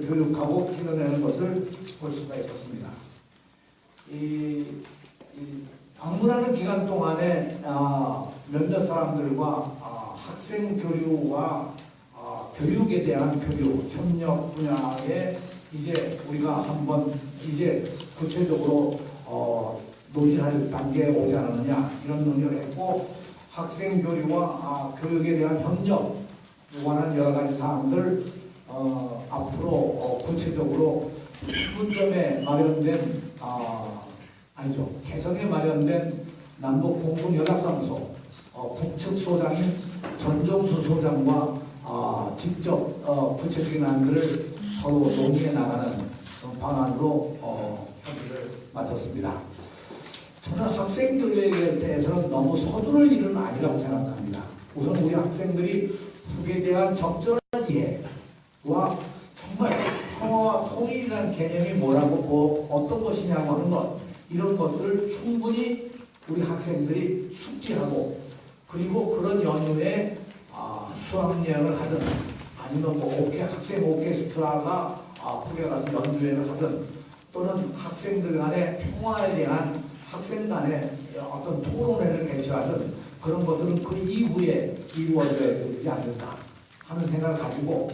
교육하고 길러내는 것을 볼 수가 있었습니다. 방문하는 기간 동안에 몇몇 사람들과 학생 교류와 교육에 대한 교류, 협력 분야에 이제 우리가 한번 이제 구체적으로 논의할 단계에 오지 않았느냐 이런 논의를 했고, 학생 교류와 교육에 대한 협력에 관한 여러 가지 사항들 앞으로 구체적으로 분점에 마련된 개성에 마련된 남북 공군 연락사무소 북측 소장인 전종수 소장과 직접 구체적인 안들을 서로 논의해 나가는 방안으로 협의를 마쳤습니다. 저는 학생 교육에 대해서는 너무 서두를 일은 아니라고 생각합니다. 우선 우리 학생들이 북에 대한 적절한 이해와 정말 평화와 통일이라는 개념이 뭐라고 어떤 것이냐고 하는 것, 이런 것들을 충분히 우리 학생들이 숙지하고, 그리고 그런 연휴에 수학여행을 하든 아니면 학생 오케스트라가 북에 가서 연주회를 하든, 또는 학생들 간의 평화에 대한 학생 간의 어떤 토론회를 개최하든, 그런 것들은 그 이후에 이루어져야 되지 않는가 하는 생각을 가지고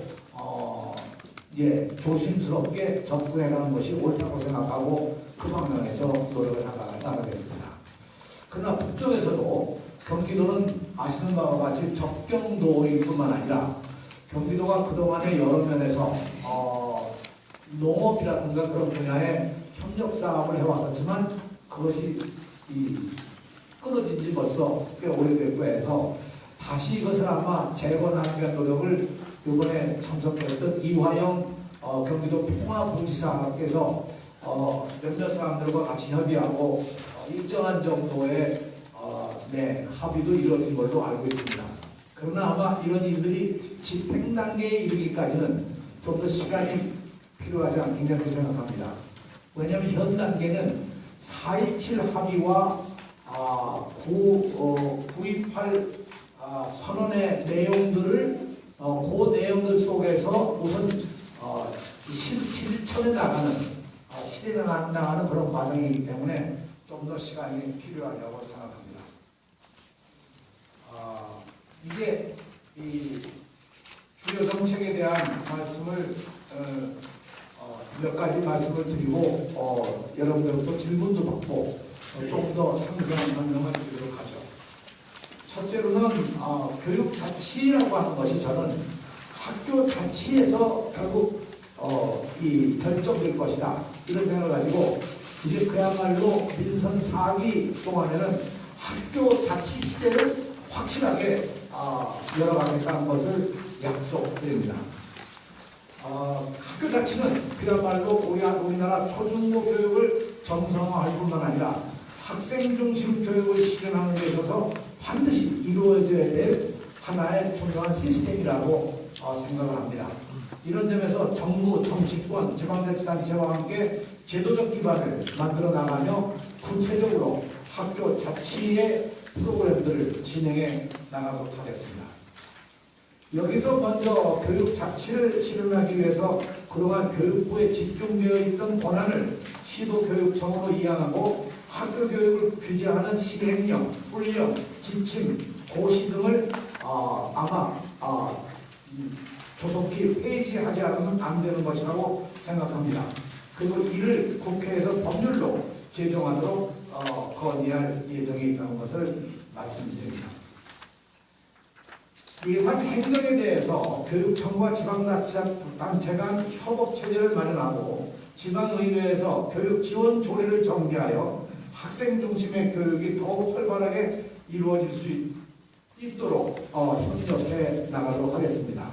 조심스럽게 접근해가는 것이 옳다고 생각하고 그 방향에서 노력을 나가겠습니다. 그러나 북쪽에서도 경기도는 아시는 바와 같이 접경도일 뿐만 아니라 경기도가 그동안에 여러 면에서 농업이라든가 그런 분야에 협력 사업을 해왔었지만 그것이 끊어진 지 벌써 꽤 오래됐고 해서 다시 이것을 아마 재건하기 위한 노력을 이번에 참석했던 이화영 경기도 평화부지사께서 몇몇 사람들과 같이 협의하고 일정한 정도의 합의도 이루어진 걸로 알고 있습니다. 그러나 아마 이런 일들이 집행 단계에 이르기까지는 좀 더 시간이 필요하지 않겠냐 생각합니다. 왜냐하면 현 단계는 4.27 합의와 9.28 선언의 내용들을 그 내용들 속에서 우선 실천해 나가는 실행해 나가는 그런 과정이기 때문에 좀 더 시간이 필요하다고 생각합니다. 이제 이 주요 정책에 대한 말씀을 몇 가지 말씀을 드리고 여러분들부터 질문도 받고 좀 더 상세한 설명을 드리도록 하죠. 첫째로는 교육 자치라고 하는 것이 저는 학교 자치에서 결국 결정될 것이다 이런 생각을 가지고 이제 그야말로 민선 4기 동안에는 학교 자치 시대를 확실하게 열어가겠다는 것을 약속드립니다. 학교 자치는 그야말로 우리나라 초중고 교육을 정상화할 뿐만 아니라 학생 중심 교육을 실현하는 데 있어서 반드시 이루어져야 될 하나의 중요한 시스템이라고 생각을 합니다. 이런 점에서 정부, 정치권, 지방자치단체와 함께 제도적 기반을 만들어 나가며 구체적으로 학교 자치의 프로그램들을 진행해 나가도록 하겠습니다. 여기서 먼저 교육 자치를 실현하기 위해서 그동안 교육부에 집중되어 있던 권한을 시도교육청으로 이양하고 학교 교육을 규제하는 시행령, 훈령, 지침, 고시 등을 아마 조속히 폐지하지 않으면 안 되는 것이라고 생각합니다. 그리고 이를 국회에서 법률로 제정하도록 건의할 예정에 있다는 것을 말씀드립니다. 예산 행정에 대해서 교육청과 지방자치단체 간 협업체제를 마련하고 지방의회에서 교육 지원 조례를 정비하여 학생 중심의 교육이 더욱 활발하게 이루어질 수 있도록 협력해 나가도록 하겠습니다.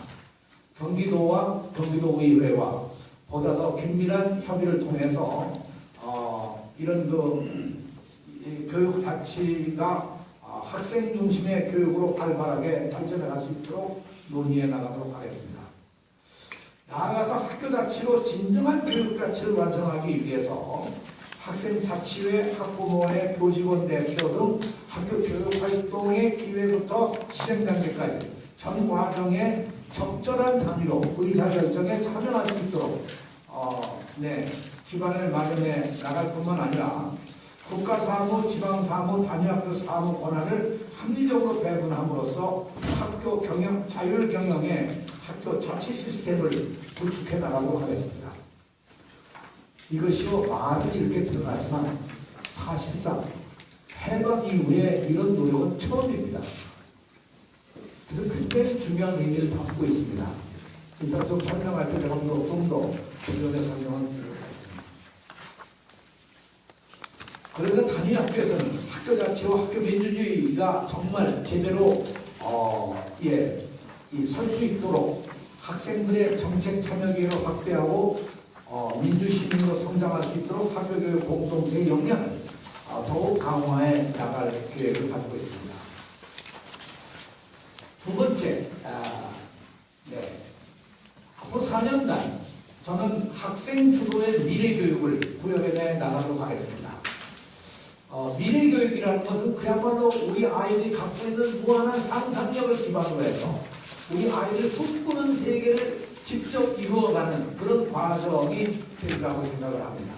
경기도와 경기도의회와 보다 더 긴밀한 협의를 통해서 이런 교육 자치가 학생 중심의 교육으로 활발하게 발전해 갈 수 있도록 논의해 나가도록 하겠습니다. 나아가서 학교 자치로 진정한 교육 자치를 완성하기 위해서 학생 자치회, 학부모회, 교직원 대표 등 학교 교육 활동의 기회부터 실행 단계까지 전 과정에 적절한 단위로 의사결정에 참여할 수 있도록 기반을 마련해 나갈 뿐만 아니라 국가사무, 지방사무, 단위학교 사무 권한을 합리적으로 배분함으로써 학교 경영, 자율 경영의 학교 자치 시스템을 구축해 나가도록 하겠습니다. 이것이요, 말은 이렇게 드러나지만 사실상 해방 이후에 이런 노력은 처음입니다. 그래서 굉장히 중요한 의미를 담고 있습니다. 일단 좀 설명할 때 좀 더 부연의 설명을 드리도록 하겠습니다. 그래서 단위 학교에서는 학교 자치와 학교 민주주의가 정말 제대로 설 수 있도록 학생들의 정책 참여 기회를 확대하고 민주시민으로 성장할 수 있도록 학교교육 공동체의 역량을 더욱 강화해 나갈 계획을 가지고 있습니다. 두 번째, 앞으로 4년간 저는 학생 주도의 미래교육을 구현해 나가도록 하겠습니다. 미래교육이라는 것은 그야말로 우리 아이들이 갖고 있는 무한한 상상력을 기반으로 해서 우리 아이를 꿈꾸는 세계를 직접 이루어가는 그런 과정이 된다고 생각을 합니다.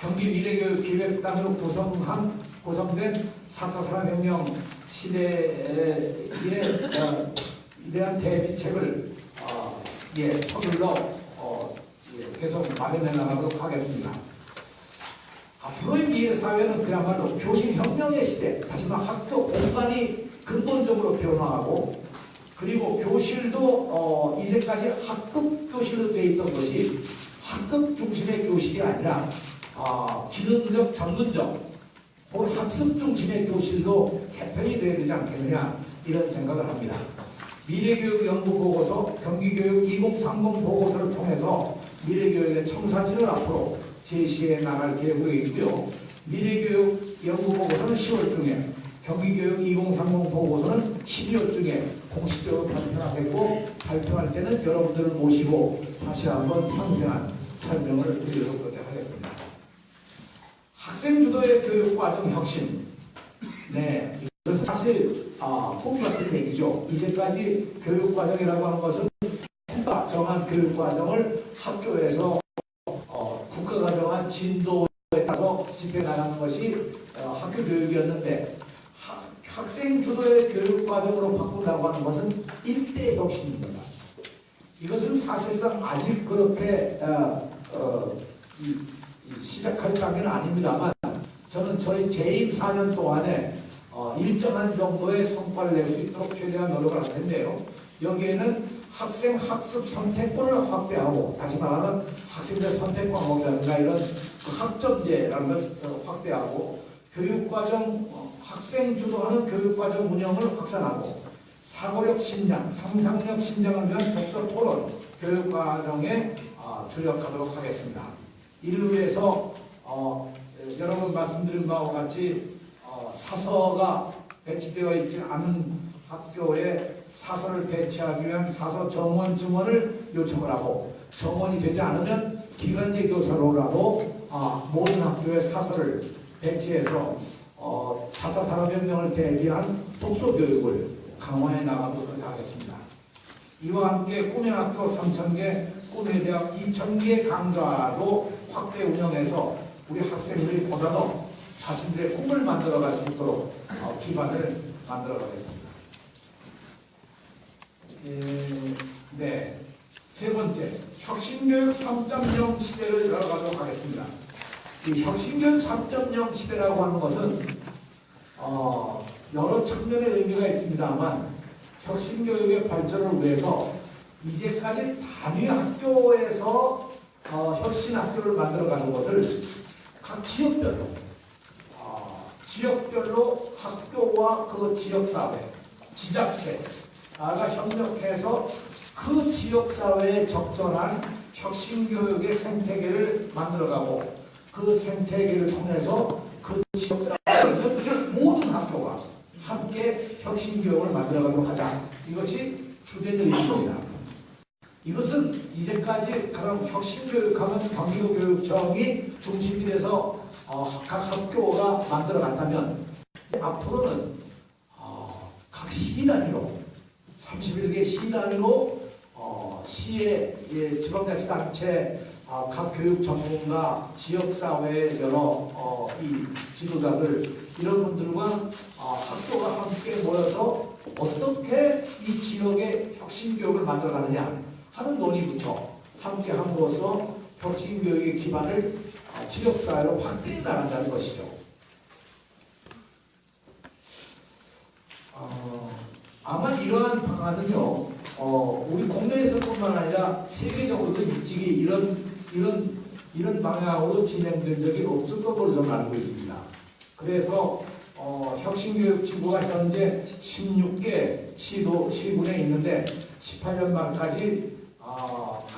경기미래교육기획단으로 구성된 4차 산업혁명 시대에 대한 대비책을 서둘러 계속 마련해 나가도록 하겠습니다. 앞으로의 미래 사회는 그야말로 교실혁명의 시대, 다시 말해 학교 공간이 근본적으로 변화하고, 그리고 교실도 이제까지 학급 교실로 되어 있던 것이 학급 중심의 교실이 아니라 기능적, 전문적, 학습 중심의 교실로 개편이 되어야 되지 않겠느냐, 이런 생각을 합니다. 미래교육연구보고서, 경기교육 2030 보고서를 통해서 미래교육의 청사진을 앞으로 제시해 나갈 계획으로 있고요. 미래교육 연구보고서는 10월 중에, 경기교육 2030 보고서는 12월 중에 공식적으로 발표하겠고, 발표할 때는 여러분들을 모시고 다시 한번 상세한 설명을 드리도록 하겠습니다. 학생 주도의 교육과정 혁신. 이것은 사실 꿈 같은 얘기죠. 이제까지 교육과정이라고 하는 것은 국가 정한 교육과정을 학교에서 국가가 정한 진도에 따라서 집행 나가는 것이 학교 교육이었는데, 학생 주도의 교육과정으로 바꾼다고 하는 것은 일대 혁신입니다. 이것은 사실상 아직 그렇게 시작할 단계는 아닙니다만, 저는 저희 재임 4년 동안에 일정한 정도의 성과를 낼 수 있도록 최대한 노력을 할 텐데요. 여기에는 학생 학습 선택권을 확대하고, 다시 말하면 학생들 선택권 모델이나 이런 학점제라는 걸 확대하고, 교육과정 학생 주도하는 교육과정 운영을 확산하고, 사고력 신장, 상상력 신장을 위한 독서 토론 교육과정에 주력하도록 하겠습니다. 이를 위해서 여러분 말씀드린 바와 같이 사서가 배치되어 있지 않은 학교에 사서를 배치하기 위한 사서 정원 증원을 요청을 하고, 정원이 되지 않으면 기간제 교사로라도 모든 학교에 사서를 배치해서 4차 산업혁명을 대비한 독서교육을 강화해 나가도록 하겠습니다. 이와 함께 꿈의 학교 3,000개, 꿈의 대학 2,000개 강좌도 확대 운영해서 우리 학생들이 보다 더 자신들의 꿈을 만들어갈 수 있도록 기반을 만들어 가겠습니다. 세 번째, 혁신교육 3.0 시대를 열어가도록 하겠습니다. 이 혁신교육 3.0 시대라고 하는 것은 여러 측면의 의미가 있습니다만, 혁신교육의 발전을 위해서 이제까지 단위 학교에서 혁신 학교를 만들어가는 것을 각 지역별로 학교와 그 지역사회, 지자체가 협력해서 그 지역사회에 적절한 혁신교육의 생태계를 만들어가고, 그 생태계를 통해서 그 지역사회에 있는 모든 학교가 함께 혁신교육을 만들어가도록 하자. 이것이 주된 의미입니다. 이것은 이제까지 그런 혁신교육하면 경기도교육청이 중심이 돼서 각 학교가 만들어갔다면, 앞으로는 각 시 단위로 31개 시 단위로 시의 지방자치단체, 각 교육 전문가, 지역사회의 여러 이 지도자들 이런 분들과 학교가 함께 모여서 어떻게 이 지역의 혁신교육을 만들어가느냐 하는 논의부터 함께 함으로써 혁신교육의 기반을 지역사회로 확대해 나간다는 것이죠. 아마 이러한 방안은요, 우리 국내에서뿐만 아니라 세계적으로도 일찍이 이런 방향으로 진행된 적이 없을 것으로 저는 알고 있습니다. 그래서 혁신교육지구가 현재 16개 시군에 있는데 18년 말까지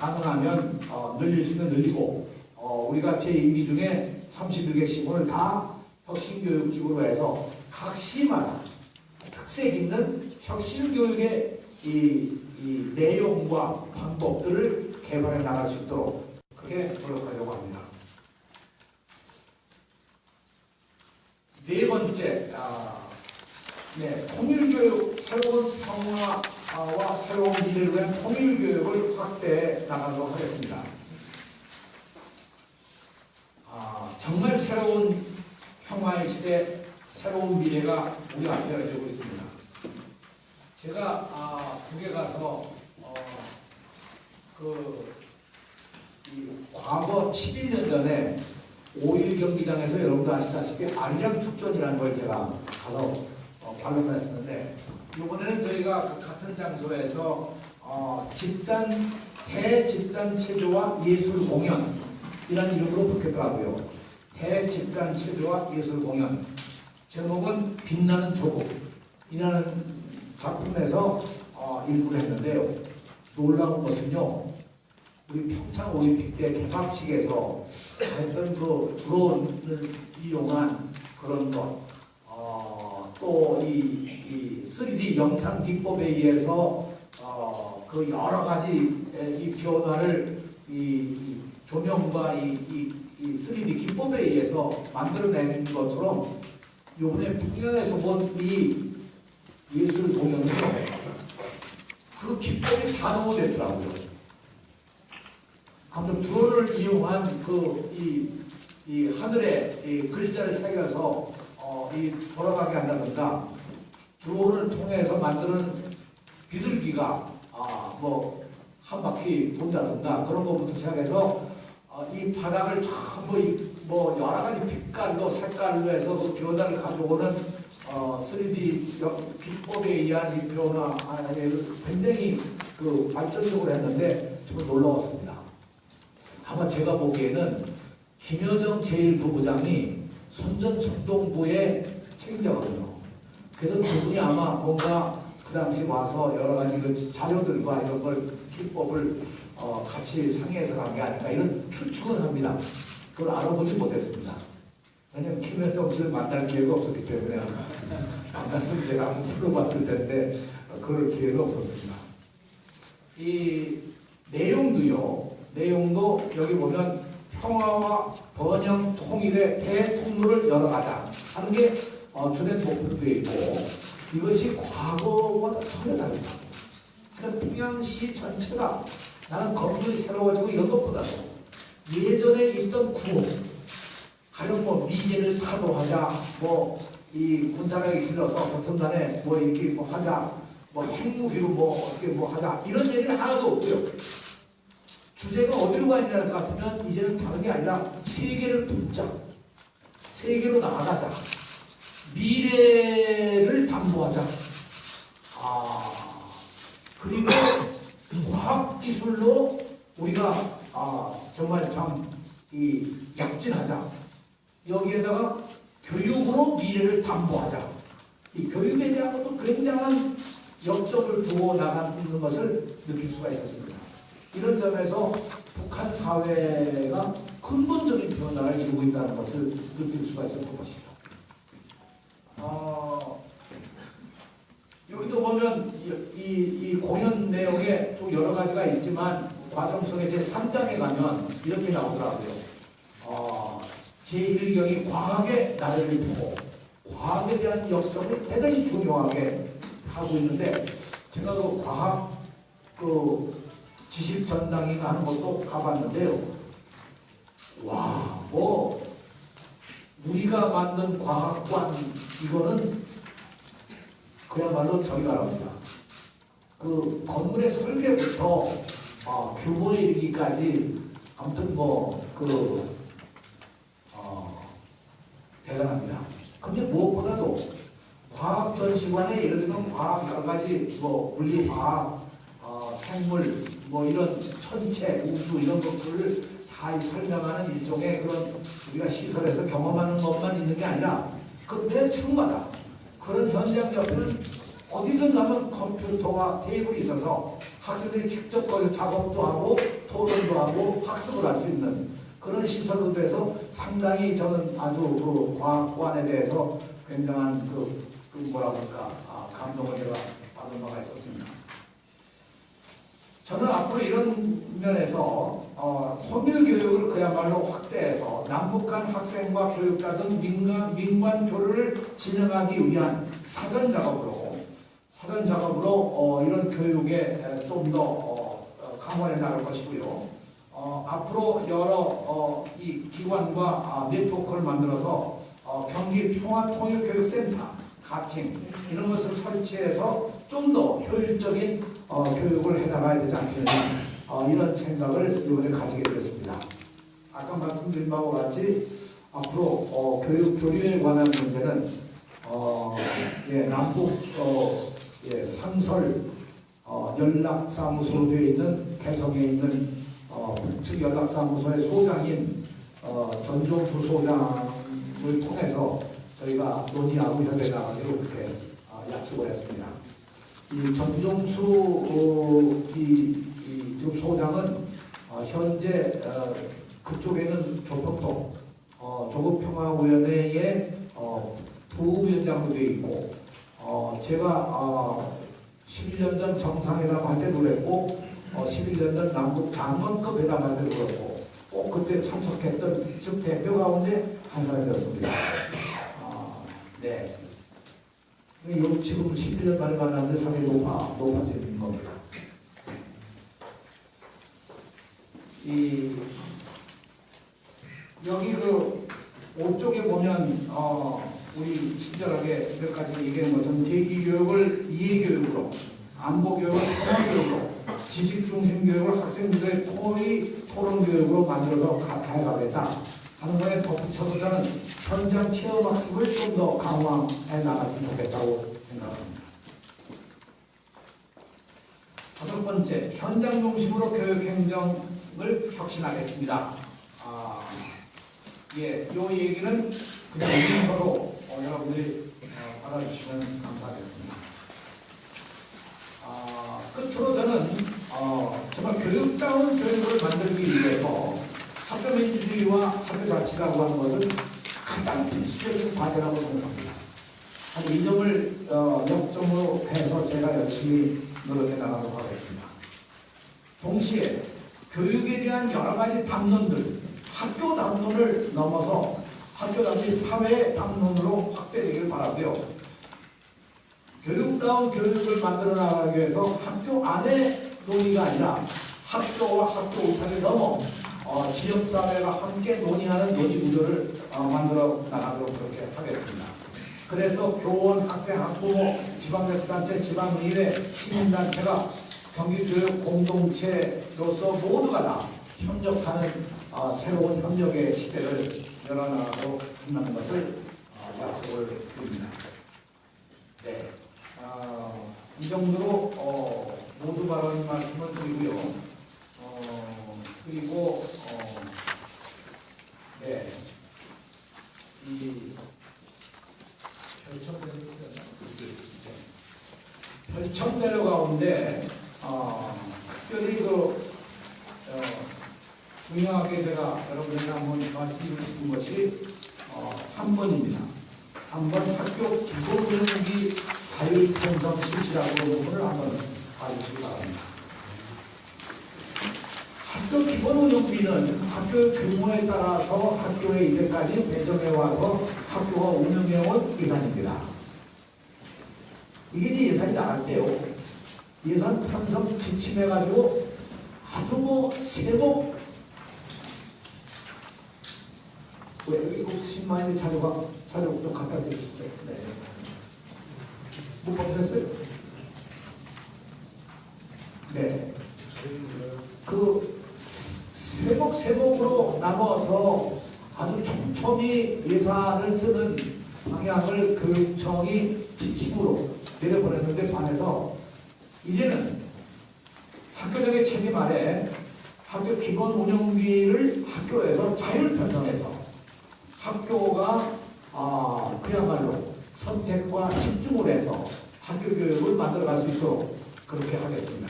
가능하면 늘릴 수 있는 늘리고 우리가 제2기 중에 31개 시군을 다 혁신교육지구로 해서 각 시마다 특색 있는 혁신교육의 이 내용과 방법들을 개발해 나갈 수 있도록 그렇게 노력하려고 합니다. 네 번째, 통일교육, 새로운 평화와 새로운 미래를 위한 통일교육을 확대해 나가도록 하겠습니다. 정말 새로운 평화의 시대, 새로운 미래가 우리 앞에 열리고 있습니다. 제가 북에 가서 과거 11년 전에 5.1 경기장에서 여러분도 아시다시피 아리랑 축전이라는 걸 제가 가서 관람했었는데, 이번에는 저희가 그 같은 장소에서 대집단 체조와 예술 공연이라는 이름으로 붙겠더라고요. 대집단 체조와 예술 공연. 제목은 빛나는 조국이라는 작품에서 일부를 했는데요. 놀라운 것은요, 우리 평창 올림픽 때 개막식에서 했던 그 드론을 이용한 그런 것, 또 이 3D 영상 기법에 의해서 그 여러 가지 이 변화를 이 조명과 이 3D 기법에 의해서 만들어낸 것처럼 이번에 평양에서 본 이 예술 공연은 그 기법이 산업화됐더라고요. 아무튼 드론을 이용한 이 하늘에 이 글자를 새겨서 돌아가게 한다든가, 드론을 통해서 만드는 비둘기가 뭐 한 바퀴 돈다든가 그런 것부터 시작해서 이 바닥을 전부 뭐 여러 가지 빛깔로 색깔로 해서 그 변화를 가져오는 3D 기법에 의한 이 변화 굉장히 그 발전적으로 했는데 정말 놀라웠습니다. 아마 제가 보기에는 김여정 제1부부장이 선전성동부의 책임자거든요. 그래서 그분이 아마 뭔가 그 당시 와서 여러 가지 그 자료들과 이런 걸 기법을 같이 상의해서 간 게 아닐까 이런 추측은 합니다. 그걸 알아보지 못했습니다. 왜냐면 김여정 씨를 만날 기회가 없었기 때문에 만났으면 제가 한번 풀어봤을 텐데 그럴 기회가 없었습니다. 이 내용도 여기 보면 평화와 번영 통일의 대통로를 열어가자 하는 게 주된 목표로 되어 있고, 이것이 과거와 전혀 다릅니다. 그러니까 평양시 전체가 나는 건물이 새로워지고 이런 것보다도 예전에 있던 구호, 가령 뭐 미제를 타도하자, 뭐 이 군사력이 길러서 보통단에 뭐 이렇게 뭐 하자, 뭐 핵무기로 뭐 어떻게 뭐 하자, 이런 얘기는 하나도 없고요. 주제가 어디로 가 있냐 할 것 같으면 이제는 다른 게 아니라 세계를 붙자, 세계로 나아가자, 미래를 담보하자, 그리고 과학기술로 우리가 정말 참 약진하자, 여기에다가 교육으로 미래를 담보하자, 이 교육에 대한 것도 굉장한 역점을 두고 나가는 것을 느낄 수가 있었습니다. 이런 점에서 북한 사회가 근본적인 변화를 이루고 있다는 것을 느낄 수가 있었던 것이죠. 여기도 보면 이 공연 내용에 좀 여러 가지가 있지만 과정 속에 제3장에 가면 이렇게 나오더라고요. 제1경이 과학의 나래를 보고 과학에 대한 역점을 대단히 중요하게 하고 있는데, 제가 그 과학 지식전당인가 하는 것도 가봤는데요. 와, 뭐 우리가 만든 과학관 이거는 그야말로 저희가랍니다. 그 건물의 설계부터 규모에 이르기까지 아무튼 대단합니다. 근데 무엇보다도 과학 전시관에 예를 들면 과학 여러 가지 물리 과학, 생물 이런 천체, 우주 이런 것들을 다 설명하는 일종의 그런 우리가 시설에서 경험하는 것만 있는 게 아니라 그 매 층마다 그런 현장 옆에는 어디든 가면 컴퓨터와 테이블이 있어서 학생들이 직접 거기서 작업도 하고 토론도 하고 학습을 할 수 있는 그런 시설로 돼서 상당히 저는 아주 그 과학관에 대해서 굉장한 감동을 제가 받은 바가 있었습니다. 저는 앞으로 이런 면에서 통일 교육을 그야말로 확대해서 남북 간 학생과 교육자 등 민관 교류를 진행하기 위한 사전 작업으로 이런 교육에 좀 더 강화해 나갈 것이고요. 앞으로 여러 이 기관과 네트워크를 만들어서 경기 평화통일교육센터, 가칭 이런 것을 설치해서 좀 더 효율적인 교육을 해나가야 되지 않겠느냐 이런 생각을 이번에 가지게 되었습니다. 아까 말씀드린 바와 같이 앞으로 교육 교류에 관한 문제는 남북 상설 연락사무소로 되어 있는 개성에 있는 북측 연락사무소의 소장인 전종수 소장을 통해서 저희가 논의하고 협의해 나가기로 그렇게 약속을 했습니다. 이 전종수 지금 소장은 현재 그쪽에는 조평동 조국평화위원회의 부위원장으로 되어 있고 제가 11년 전 정상회담 할 때도 그랬고 11년 전 남북 장관급 회담할 때도 그랬고 꼭 그때 참석했던 즉 대표 가운데 한 사람이었습니다. 네. 지금 11년 만에 만났는데 상당히 높아지는 겁니다. 여기 오쪽에 보면 우리 친절하게 몇 가지 얘기한 것처럼 대기교육을 이해교육으로, 안보교육을 평화교육으로, 지식중심교육을 학생들의 토론교육으로 만들어서 가해가겠다 하는 거에 덧붙여서 저는 현장 체험학습을 좀 더 강화해 나갔으면 좋겠다고 생각합니다. 다섯 번째, 현장 중심으로 교육행정을 혁신하겠습니다. 이 얘기는 그냥 문서로 여러분들이 받아주시면 감사하겠습니다. 끝으로 저는 정말 교육다운 교육을 만들기 위해서 학교 민주주의와 학교 자치라고 하는 것은 가장 필수적인 과제라고 생각합니다. 이 점을 역점으로 해서 제가 열심히 노력해 나가도록 하겠습니다. 동시에 교육에 대한 여러 가지 담론들, 학교 담론을 넘어서 학교 담론이 사회 담론으로 확대되길 바라고요. 교육다운 교육을 만들어 나가기 위해서 학교 안의 논의가 아니라 학교와 학교 우편을 넘어 지역사회가 함께 논의하는 논의 구조를 만들어 나가도록 그렇게 하겠습니다. 그래서 교원, 학생, 학부모, 지방자치단체, 지방의회, 시민단체가 경기교육 공동체로서 모두가 다 협력하는 새로운 협력의 시대를 열어나가도록 한다는 것을 약속을 드립니다. 네, 이 정도로 모두 발언 말씀을 드리고요. 그리고 네, 이 별천대로 가운데 특별히 중요하게 제가 여러분에게 한번 말씀드리고 싶은 것이 3번입니다. 3번 학교 기본교육이 자율편성 실시라고 하는 부분을 한번 봐주시기 바랍니다. 학교 기본운영비는 학교 규모에 따라서 학교에 이제까지 배정해 와서 학교가 운영해온 예산입니다. 이게 이제 예산이 나갈 때요. 예산 편성 지침해가지고 아주 뭐 세목 왜 여기 없으신 마인드 자료 좀 갖다 주시죠. 네. 못 보셨어요? 네. 그 세목으로 나눠서 아주 촘촘히 예산을 쓰는 방향을 교육청이 지침으로 내려보냈는데 반해서 이제는 학교장의 책임 아래 학교 기본 운영비를 학교에서 자율 편성해서 학교가 그야말로 선택과 집중을 해서 학교 교육을 만들어갈 수 있도록 그렇게 하겠습니다.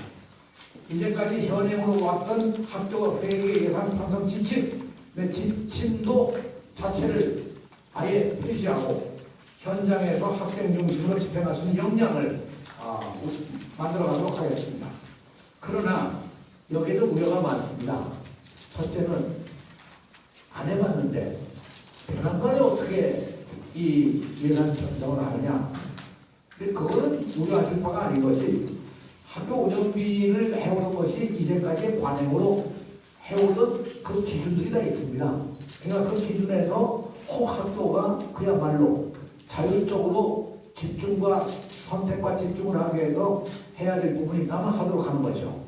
이제까지 현행으로 왔던 학교 회계 예산 편성 지침도 자체를 아예 폐지하고 현장에서 학생 중심으로 집행할 수 있는 역량을 만들어가도록 하겠습니다. 그러나 여기도 우려가 많습니다. 첫째는 안 해봤는데 배란간에 어떻게 이 예산 편성을 하느냐. 근데 그거는 우려하실 바가 아닌 것이 학교 운영비를 해오는 것이 이제까지의 관행으로 해오던 그 기준들이 다 있습니다. 그러니까 그 기준에서 혹 학교가 그야말로 자율적으로 집중과 선택과 집중을 하기 위해서 해야 될 부분이 있다면 하도록 하는 거죠.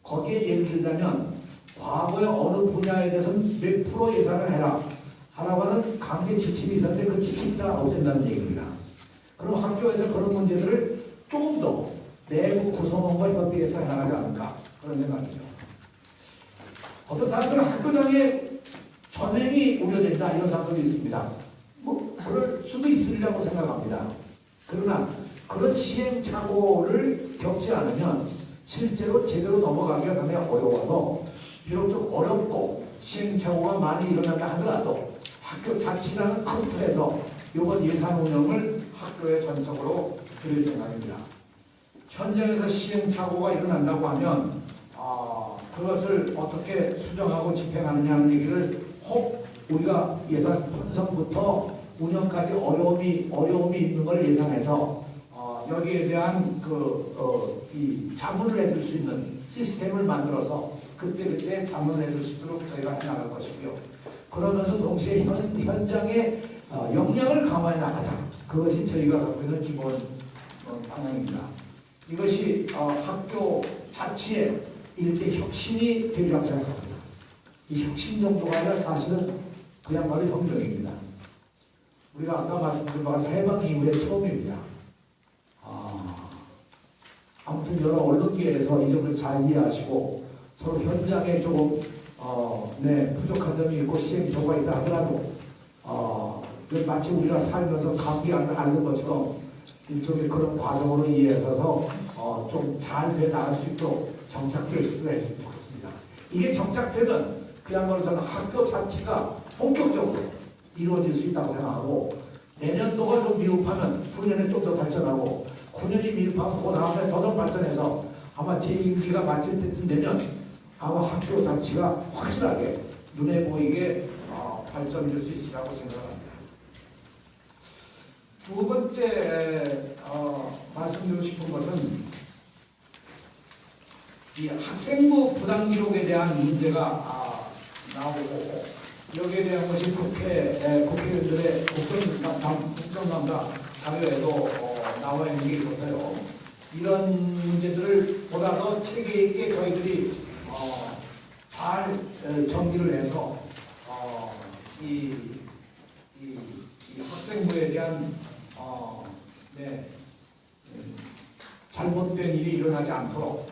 거기에 예를 들자면 과거에 어느 분야에 대해서는 몇 프로 예산을 해라 하라고 하는 강제 지침이 있었는데 그 지침이 다 없앤다는 얘기입니다. 그럼 학교에서 그런 문제들을 조금 더 내부 구성원과 협의해서 해나가지 않을까 그런 생각이죠. 어떤 사람들은 학교장의 전횡이 우려된다 이런 사람들이 있습니다. 뭐 그럴 수도 있으리라고 생각합니다. 그러나 그런 시행착오를 겪지 않으면 실제로 제대로 넘어가기가 상당히 어려워서 비록 좀 어렵고 시행착오가 많이 일어난다 하더라도 학교 자치라는 큰 틀에서 이번 예산 운영을 학교에 전적으로 드릴 생각입니다. 현장에서 시행착오가 일어난다고 하면 그것을 어떻게 수정하고 집행하느냐는 얘기를 혹 우리가 예산 편성부터 운영까지 어려움이 있는 걸 예상해서 여기에 대한 이 자문을 해줄 수 있는 시스템을 만들어서 그때 자문을 해줄 수 있도록 저희가 해나갈 것이고요. 그러면서 동시에 현장의 역량을 강화해 나가자. 그것이 저희가 갖고 있는 기본 방향입니다. 이것이 학교 자치의 일대 혁신이 되리라고 생각합니다. 이 혁신 정도가 아니라 사실은 그야말로 혁명입니다. 우리가 아까 말씀드린 바가 해방 이후에 처음입니다. 아무튼 여러 언론계에서 이 점을 잘 이해하시고 서로 현장에 조금 부족한 점이 있고 시행착오가 있다 하더라도 마치 우리가 살면서 감기 앓는 것처럼 일종의 그런 과정으로 이해해서 좀 잘 돼 나갈 수 있도록 정착될 수 있도록 했으면 좋겠습니다. 이게 정착되면 그야말로 저는 학교 자치가 본격적으로 이루어질 수 있다고 생각하고 내년도가 좀 미흡하면 후년에 좀 더 발전하고 9년이 미흡하고 그 다음에 더 발전해서 아마 제 임기가 마칠 때쯤 되면 아마 학교 자치가 확실하게 눈에 보이게 발전될 수 있으리라고 생각합니다. 두 번째 말씀드리고 싶은 것은 이 학생부 부당 기록에 대한 문제가 나오고 여기에 대한 것이 국회의원들의 국정감사 자료에도 나와 있는 게 있어서요. 이런 문제들을 보다 더 체계 있게 저희들이 잘 정리를 해서 이 학생부에 대한 잘못된 일이 일어나지 않도록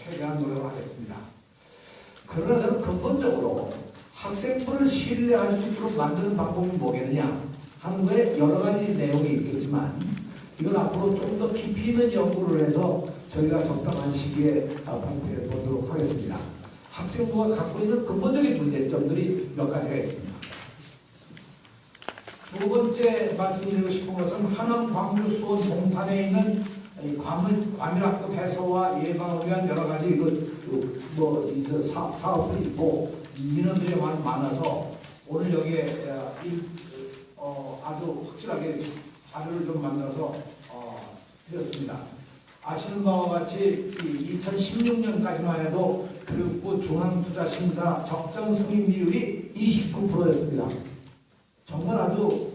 최대한 노력을 하겠습니다. 그러나 저는 근본적으로 학생부를 신뢰할 수 있도록 만드는 방법이 뭐겠느냐 하는 거에 여러 가지 내용이 있겠지만 이건 앞으로 좀 더 깊이 있는 연구를 해서 저희가 적당한 시기에 발표해 보도록 하겠습니다. 학생부가 갖고 있는 근본적인 문제점들이 몇 가지가 있습니다. 두 번째 말씀드리고 싶은 것은 하남, 광주, 수원, 동탄에 있는 과밀학급 해소와 예방을 위한 여러 가지 사업들이 있고 민원들이 많아서 오늘 여기에 아주 확실하게 자료를 좀 만들어서 드렸습니다. 아시는 바와 같이 2016년까지만 해도 교육부 중앙투자심사 적정 승인 비율이 29%였습니다. 정말 아주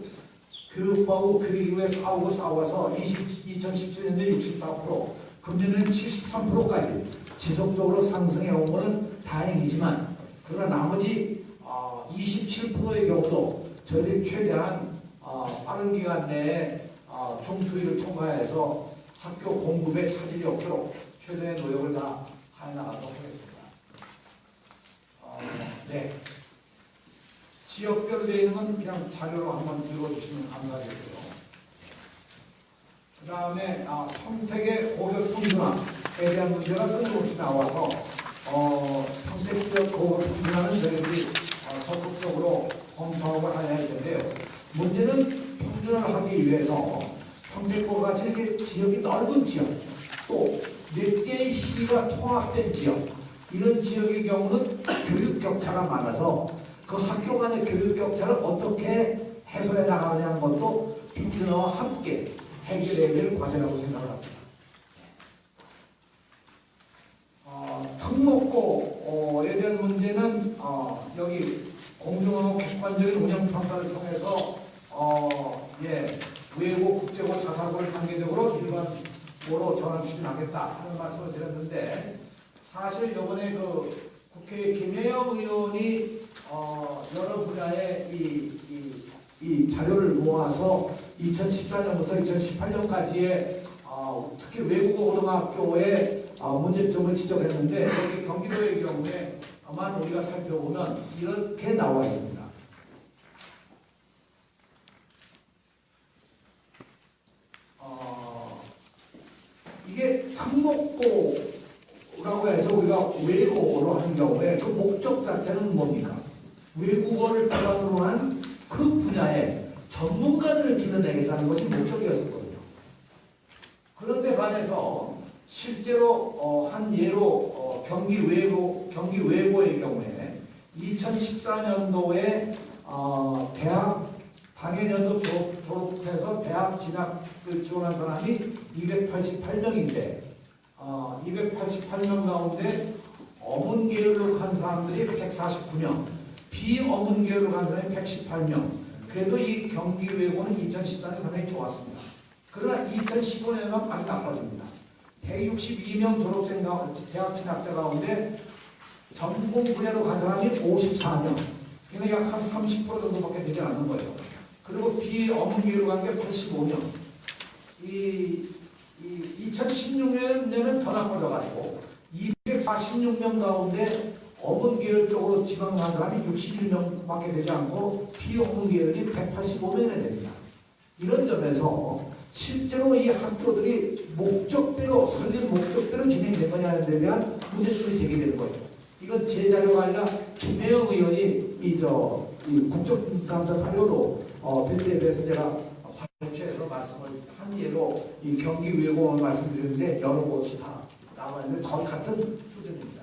교육부하고 그 이후에 싸워서 2017년도에 64%, 금년에는 73%까지 지속적으로 상승해 온 것은 다행이지만, 그러나 나머지 27%의 경우도 저희들이 최대한 빠른 기간 내에 중투위를 통과해서 학교 공급에 차질이 없도록 최대의 노력을 다 해나가도록 하겠습니다. 네. 지역별로 되어 있는 건 그냥 자료로 한번 읽어주시면 감사하겠고요. 그 다음에 평택의 고교 통준화에 대한 문제가 끊임없이 나와서 평택 지역 고교 통준화는 저희들이 적극적으로 검토하고 해야 할 텐데요. 문제는 평준화를 하기 위해서 평택과 같이 이렇게 지역이 넓은 지역, 또 몇 개의 시가 통합된 지역, 이런 지역의 경우는 교육 격차가 많아서 그 학교 간의 교육 격차를 어떻게 해소해 나가느냐는 것도 평준화와 함께 해결해야 될 과제라고 생각을 합니다. 특목고에 대한 문제는 여기 공정하고 객관적인 운영평가를 통해서 외고, 국제고, 자사고를 단계적으로 일반고로 전환 추진하겠다 하는 말씀을 드렸는데, 사실 이번에 그 국회 김혜영 의원이 여러 분야의 이 자료를 모아서 2014년부터 2018년까지의 특히 외국어 고등학교의 문제점을 지적했는데, 여기 경기도의 경우에만 우리가 살펴보면 이렇게 나와 있습니다. 이게 특목고라고 해서 우리가 외국어로 하는 경우에 그 목적 자체는 뭡니까? 외국어를 기반으로 한 그 분야에 전문가들을 길러내겠다는 것이 목적이었었거든요. 그런데 반해서 실제로 한 예로 경기 외고의 경우에 2014년도에 대학 당해년도 졸업해서 대학 진학을 지원한 사람이 288명인데 288명 가운데 어문 계열로 간 사람들이 149명, 비어문 계열로 간 사람이 118명. 그래도 이 경기 외고는 2014년에 상당히 좋았습니다. 그러나 2015년에는 많이 나빠집니다. 162명 졸업생 대학 진학자 가운데 전공 분야로 간 사람이 54명. 그러니까 약 한 30% 정도밖에 되지 않는 거예요. 그리고 비어문 계열로 간 게 85명. 2016년에는 더 나빠져가지고 246명 가운데 어문 계열 쪽으로 지방 간 사람이 61명밖에 되지 않고 비어문 계열이 185명이나 됩니다. 이런 점에서 실제로 이 학교들이 목적대로 설립 목적대로 진행된 거냐에 대한 문제점이 제기되는 거예요. 이건 제 자료가 아니라 김혜영 의원이 이 국정감사 자료로 될 때에 대해서 제가 발췌해서 말씀을 한 예로 이 경기 외고를 말씀드렸는데 여러 곳이 다 나와 있는 거의 같은 수준입니다.